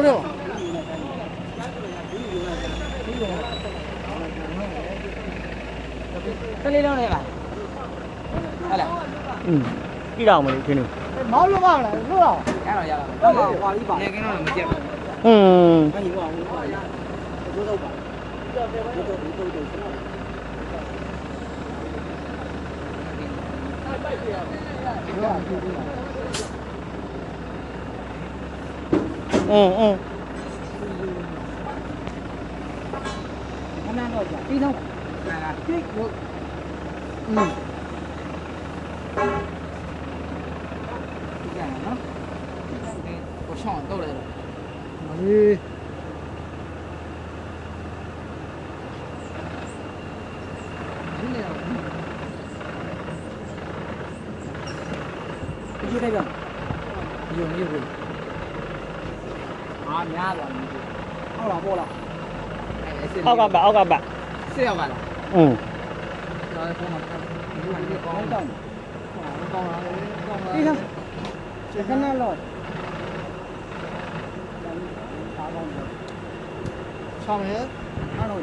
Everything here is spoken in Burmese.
多少？这里两来吧，好了，ပြီးတော့မလို့ခင်းလို့ 毛了吧了，是吧？看到了，要嘛花里吧，你跟我没见过，那你往我花呀，多少吧？看那多少？非常，这有，这样啊，我上到来了。咦，就这个，有一回，啊，များသွားပြီ။ဟုတ်လားပို့လား။အဲ အောက်ကပါအောက်ကပါ စစ်ရပါလား ။ဒါကမှဒီမှာကောင်းတော့။ကောင်းလား။ကောင်းလား။ဒီလား။ချက်ခဏလောက်။ဒါကောင်းတယ်။ဆောင်းရဲ။အားလုံး